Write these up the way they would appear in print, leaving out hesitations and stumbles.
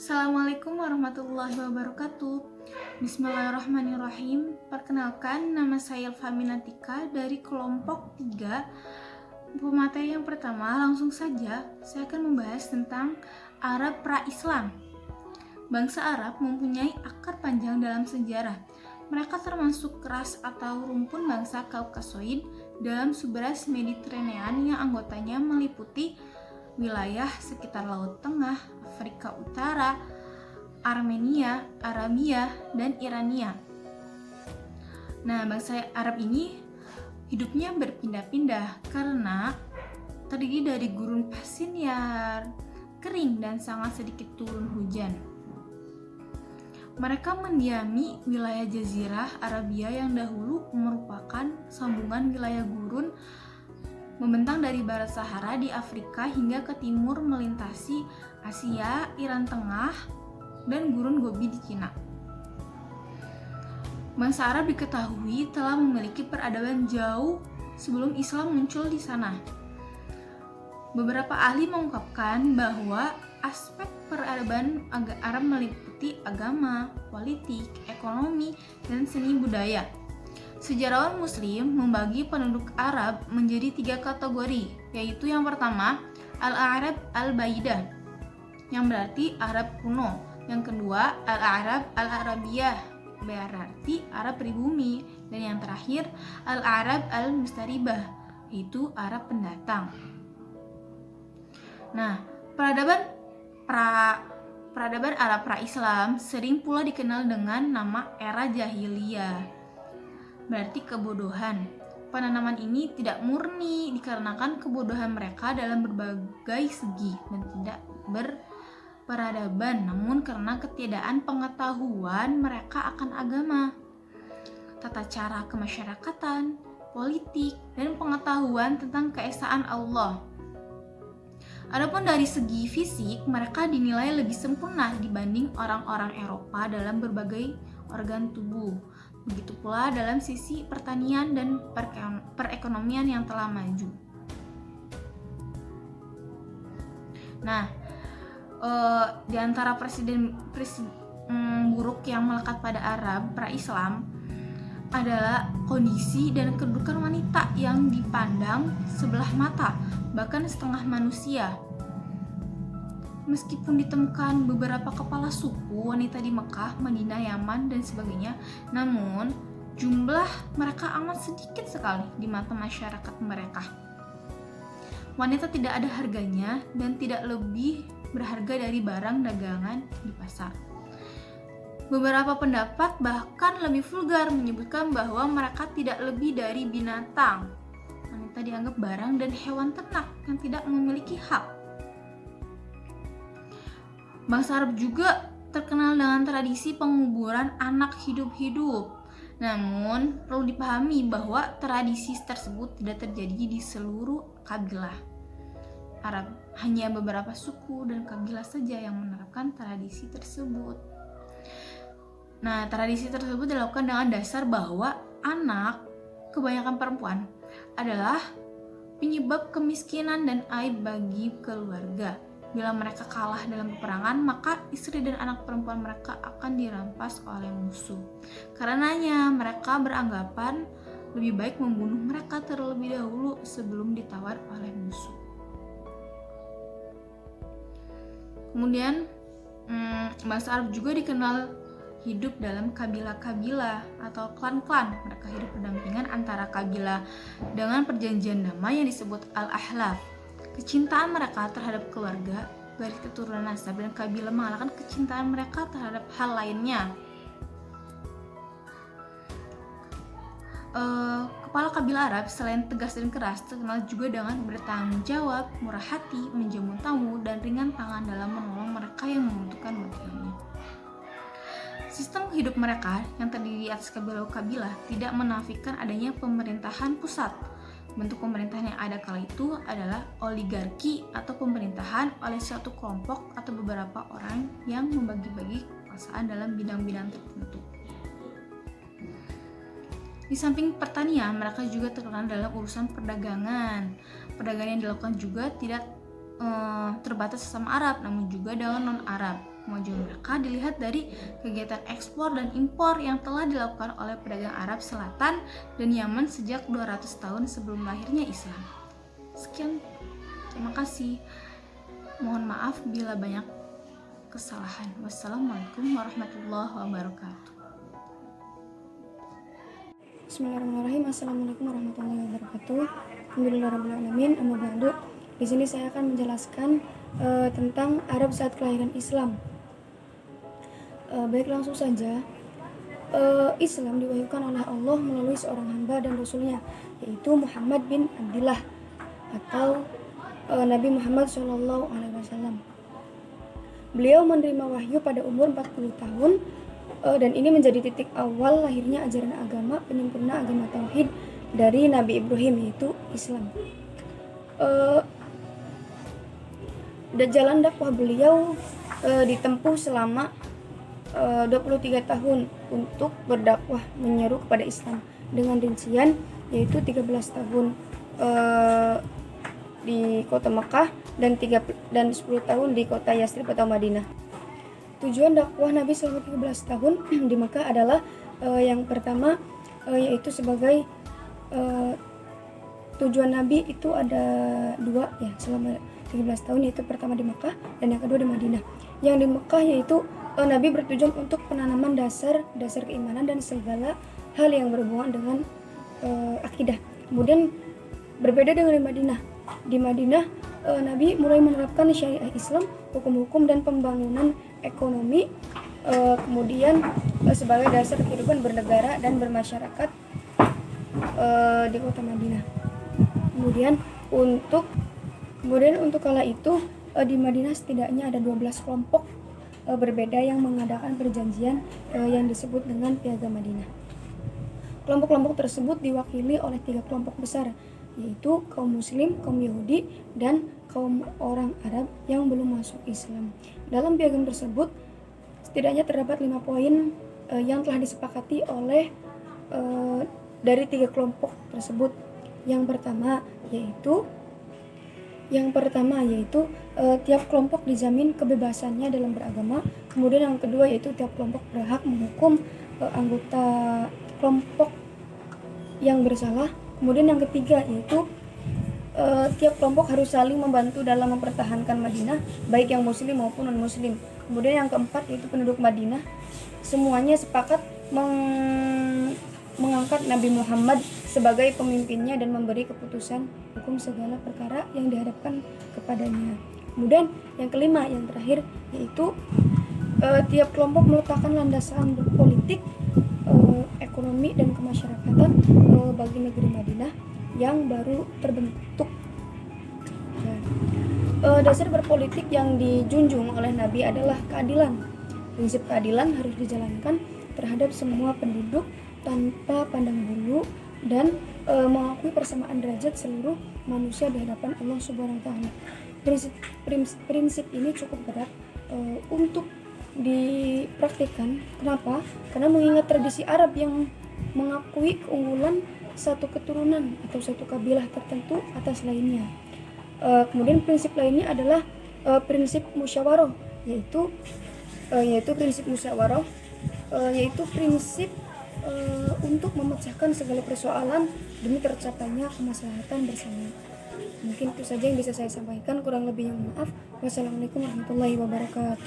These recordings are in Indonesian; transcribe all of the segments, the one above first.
Assalamualaikum warahmatullahi wabarakatuh. Bismillahirrahmanirrahim. Perkenalkan, nama saya Elfaminatika dari kelompok 3. Pemateri yang pertama, langsung saja saya akan membahas tentang Arab pra-Islam. Bangsa Arab mempunyai akar panjang dalam sejarah. Mereka termasuk ras atau rumpun bangsa Kaukasoid dalam subras Mediterranean yang anggotanya meliputi wilayah sekitar Laut Tengah, Afrika Utara, Armenia, Arabia, dan Irania. Nah, bangsa Arab ini hidupnya berpindah-pindah karena terdiri dari gurun pasir yang kering dan sangat sedikit turun hujan. Mereka mendiami wilayah Jazirah Arabia yang dahulu merupakan sambungan wilayah gurun membentang dari barat Sahara di Afrika hingga ke timur melintasi Asia, Iran Tengah, dan gurun Gobi di Cina. Bangsa Arab diketahui telah memiliki peradaban jauh sebelum Islam muncul di sana. Beberapa ahli mengungkapkan bahwa aspek peradaban Arab meliputi agama, politik, ekonomi, dan seni budaya. Sejarawan Muslim membagi penduduk Arab menjadi 3 kategori, yaitu yang pertama, Al-Arab Al-Baidah, yang berarti Arab kuno. Yang kedua, Al-Arab Al-Arabiyah, berarti Arab pribumi. Dan yang terakhir, Al-Arab Al-Mustaribah, yaitu Arab pendatang. Nah, peradaban Arab pra-Islam sering pula dikenal dengan nama era jahiliyah, berarti kebodohan. Penanaman ini tidak murni dikarenakan kebodohan mereka dalam berbagai segi dan tidak berperadaban, namun karena ketiadaan pengetahuan mereka akan agama, tata cara kemasyarakatan, politik, dan pengetahuan tentang keesaan Allah. Adapun dari segi fisik, mereka dinilai lebih sempurna dibanding orang-orang Eropa dalam berbagai organ tubuh. Begitu pula dalam sisi pertanian dan perekonomian yang telah maju. Nah, di antara presiden buruk yang melekat pada Arab pra-Islam adalah kondisi dan kedudukan wanita yang dipandang sebelah mata, bahkan setengah manusia. Meskipun ditemukan beberapa kepala suku wanita di Mekah, Madinah, Yaman, dan sebagainya, namun jumlah mereka amat sedikit sekali di mata masyarakat mereka. Wanita tidak ada harganya dan tidak lebih berharga dari barang dagangan di pasar. Beberapa pendapat bahkan lebih vulgar menyebutkan bahwa mereka tidak lebih dari binatang. Wanita dianggap barang dan hewan ternak yang tidak memiliki hak. Bangsa Arab juga terkenal dengan tradisi penguburan anak hidup-hidup. Namun, perlu dipahami bahwa tradisi tersebut tidak terjadi di seluruh kabilah Arab. Hanya beberapa suku dan kabilah saja yang menerapkan tradisi tersebut. Nah, tradisi tersebut dilakukan dengan dasar bahwa anak, kebanyakan perempuan, adalah penyebab kemiskinan dan aib bagi keluarga. Bila mereka kalah dalam peperangan, maka istri dan anak perempuan mereka akan dirampas oleh musuh. Karenanya, mereka beranggapan lebih baik membunuh mereka terlebih dahulu sebelum ditawar oleh musuh. Kemudian, bangsa Arab juga dikenal hidup dalam kabilah-kabilah atau klan-klan. Mereka hidup berdampingan antara kabilah dengan perjanjian damai yang disebut Al-Ahlaf. Kecintaan mereka terhadap keluarga, garis keturunan nasab, dan kabilah mengalahkan kecintaan mereka terhadap hal lainnya. Kepala kabilah Arab selain tegas dan keras, terkenal juga dengan bertanggung jawab, murah hati, menjamu tamu, dan ringan tangan dalam menolong mereka yang membutuhkan bantuannya. Sistem hidup mereka yang terdiri atas kabilah-kabilah tidak menafikan adanya pemerintahan pusat. Bentuk pemerintahan yang ada kala itu adalah oligarki atau pemerintahan oleh suatu kelompok atau beberapa orang yang membagi-bagi kekuasaan dalam bidang-bidang tertentu. Di samping pertanian, mereka juga terkenal dalam urusan perdagangan. Perdagangan yang dilakukan juga tidak terbatas sesama Arab, namun juga dengan non-Arab. Kemajuan mereka dilihat dari kegiatan ekspor dan impor yang telah dilakukan oleh pedagang Arab Selatan dan Yaman sejak 200 tahun sebelum lahirnya Islam. Sekian, terima kasih. Mohon maaf bila banyak kesalahan. Wassalamualaikum warahmatullahi wabarakatuh. Bismillahirrahmanirrahim. Assalamualaikum warahmatullahi wabarakatuh. Alhamdulillahirrahmanirrahim. Amma ba'du. Di sini saya akan menjelaskan tentang Arab saat kelahiran Islam. Baik, langsung saja. Islam diwahyukan oleh Allah melalui seorang hamba dan rasulnya, yaitu Muhammad bin Abdullah atau Nabi Muhammad SAW. Beliau menerima wahyu pada umur 40 tahun dan ini menjadi titik awal lahirnya ajaran agama penyempurna agama tauhid dari Nabi Ibrahim, yaitu Islam. Dan jalan dakwah beliau ditempuh selama 23 tahun untuk berdakwah menyeru kepada Islam dengan rincian yaitu 13 tahun di kota Mekah dan 10 tahun di kota Yastrib atau Madinah. Tujuan dakwah Nabi selama 13 tahun di Mekah adalah yang pertama yaitu sebagai tujuan Nabi itu ada dua ya selama 13 tahun, yaitu pertama di Mekah dan yang kedua di Madinah. Yang di Mekah yaitu Nabi bertujuan untuk penanaman dasar keimanan dan segala hal yang berhubungan dengan akidah. Kemudian berbeda dengan di Madinah. Di Madinah Nabi mulai menerapkan syariah Islam, hukum-hukum dan pembangunan ekonomi, kemudian sebagai dasar kehidupan bernegara dan bermasyarakat di kota Madinah. Kemudian untuk kala itu di Madinah setidaknya ada 12 kelompok berbeda yang mengadakan perjanjian yang disebut dengan Piagam Madinah. Kelompok-kelompok tersebut diwakili oleh 3 kelompok besar, yaitu kaum Muslim, kaum Yahudi, dan kaum orang Arab yang belum masuk Islam. Dalam piagam tersebut setidaknya terdapat 5 poin yang telah disepakati oleh dari 3 kelompok tersebut. Yang pertama yaitu tiap kelompok dijamin kebebasannya dalam beragama. Kemudian yang kedua yaitu tiap kelompok berhak menghukum anggota kelompok yang bersalah. Kemudian yang ketiga yaitu tiap kelompok harus saling membantu dalam mempertahankan Madinah, baik yang muslim maupun non-muslim. Kemudian yang keempat yaitu penduduk Madinah semuanya sepakat mengangkat Nabi Muhammad sebagai pemimpinnya dan memberi keputusan hukum segala perkara yang dihadapkan kepadanya. Kemudian yang kelima, yang terakhir, yaitu tiap kelompok meletakkan landasan politik, ekonomi dan kemasyarakatan bagi negeri Madinah yang baru terbentuk. Dasar berpolitik yang dijunjung oleh Nabi adalah keadilan. Prinsip keadilan harus dijalankan terhadap semua penduduk tanpa pandang bulu dan mengakui persamaan derajat seluruh manusia di hadapan Allah Subhanahu wa taala. Prinsip ini cukup berat untuk dipraktikkan. Kenapa? Karena mengingat tradisi Arab yang mengakui keunggulan satu keturunan atau satu kabilah tertentu atas lainnya. Kemudian prinsip lainnya adalah prinsip musyawarah, yaitu prinsip musyawarah yaitu prinsip untuk memecahkan segala persoalan demi tercapainya kemaslahatan bersama. Mungkin itu saja yang bisa saya sampaikan, kurang lebihnya maaf. Wassalamualaikum warahmatullahi wabarakatuh.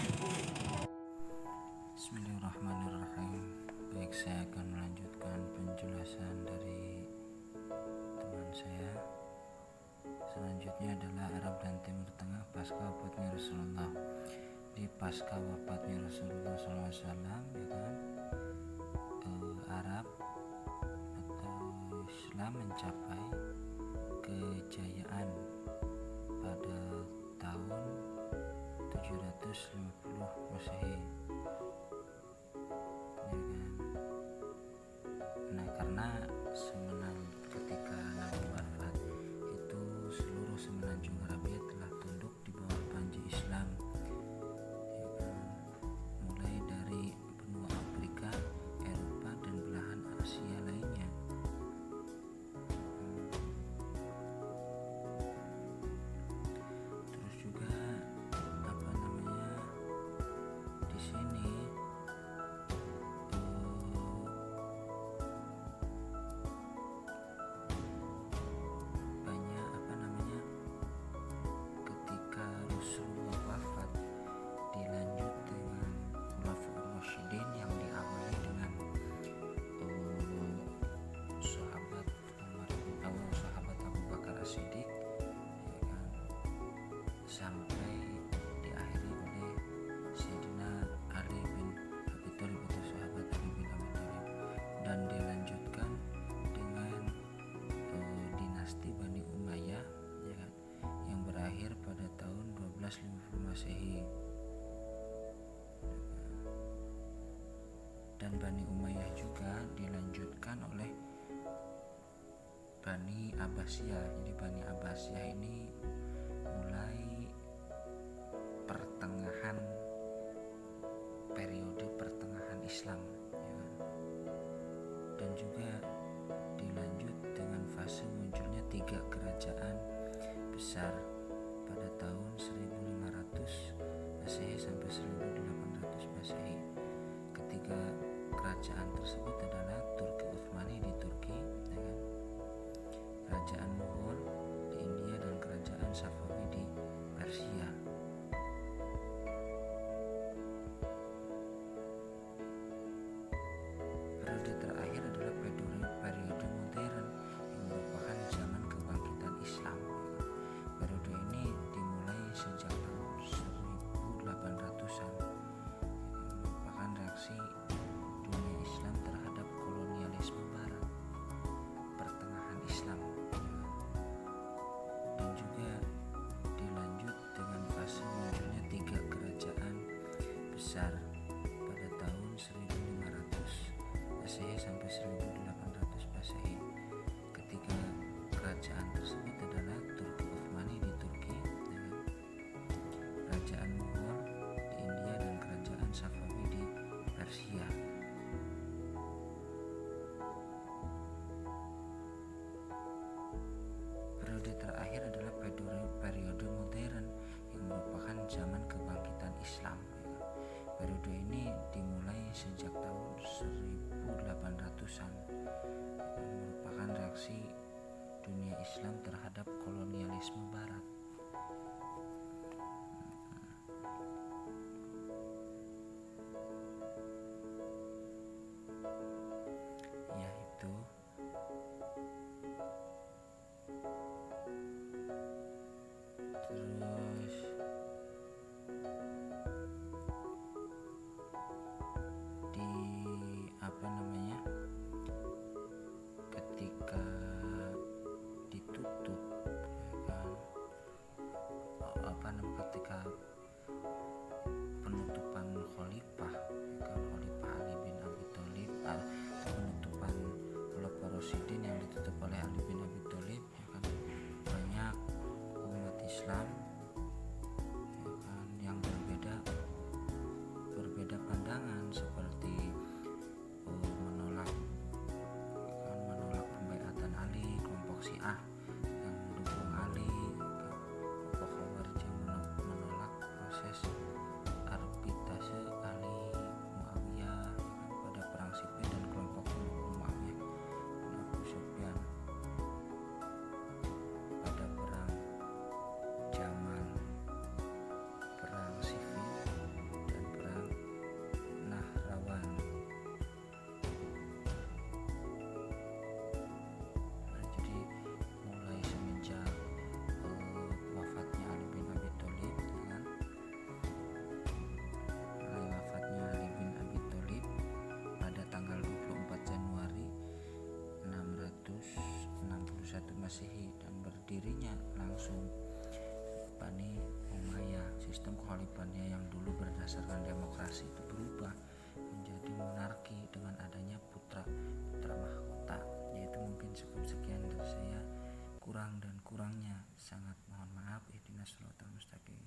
Bismillahirrahmanirrahim. Baik, saya akan melanjutkan penjelasan dari teman saya. Selanjutnya adalah Arab dan Timur Tengah pasca wafatnya Rasulullah. Di pasca wafatnya Rasulullah SAW, ya kan, Arab atau Islam mencapai kejayaan pada tahun 750 Masehi, ya kan? Nah, karena ketika Nabi wafat itu seluruh semenanjung Arabia telah tunduk di bawah panji Islam, ya kan? Mulai dari benua Afrika, Eropa, dan belahan Asia lainnya. Terus juga Masehi. Dan Bani Umayyah juga dilanjutkan oleh Bani Abbasiyah. Jadi Bani Abbasiyah ini mulai periode pertengahan Islam, ya kan? Dan juga dilanjut dengan fase munculnya 3 kerajaan besar pada tahun 1500 Masehi sampai 1800 Masehi. Ketiga kerajaan tersebut adalah Turki Utsmani di Turki, ya kan? Kerajaan Mughal di India dan kerajaan Safawi di Persia. Periode terakhir adalah periode modern yang merupakan zaman kebangkitan Islam. Periode ini dimulai sejak tahun 1800-an, merupakan reaksi dunia Islam terhadap kolonialisme Barat, pertengahan Islam, dan juga dilanjut dengan fase munculnya 3 kerajaan besar pada tahun 1500 Masehi sampai 1800 Masehi. Ketiga kerajaan tersebut adalah Turki Utsmani di Turki, kerajaan Mughal di India dan kerajaan Safawi di Persia. Periode terakhir adalah periode modern yang merupakan zaman kebangkitan Islam. Periode ini dimulai sejak tahun 1800-an, merupakan reaksi dunia Islam terhadap kolonialisme Barat. Yaitu terus ketika ditutup, ya kan, ketika penutupan khalifah, ya kan, Khalifah Ali bin Abi Thalib, penutupan Khulafaur Rasyidin yang ditutup oleh Ali bin Abi Thalib, ya kan, banyak umat Islam, ya kan, yang berbeda pandangan, seperti menolak pembaiatan Ali, kelompok Syiah yang mendukung Ali, kelompok Khawarij yang menolak proses arbitrase Ali Muawiyah, pada perang Siffin, dan kelompok pendukung Muawiyah bin Abu Sufyan pada perang Jamal, perang Siffin, dan perang Nahrawan. Jadi mulai semenjak wafatnya Ali bin Abi Thalib, pada tanggal 24 Januari 661 Masehi, dan berdirinya langsung Bani Umayyah. Sistem kekhalifahannya yang dulu berdasarkan demokrasi itu berubah menjadi monarki dengan adanya putra mahkota. Yaitu mungkin cukup sekian dari saya, kurang dan kurangnya sangat mohon maaf. Ihdinas shiratal mustaqim.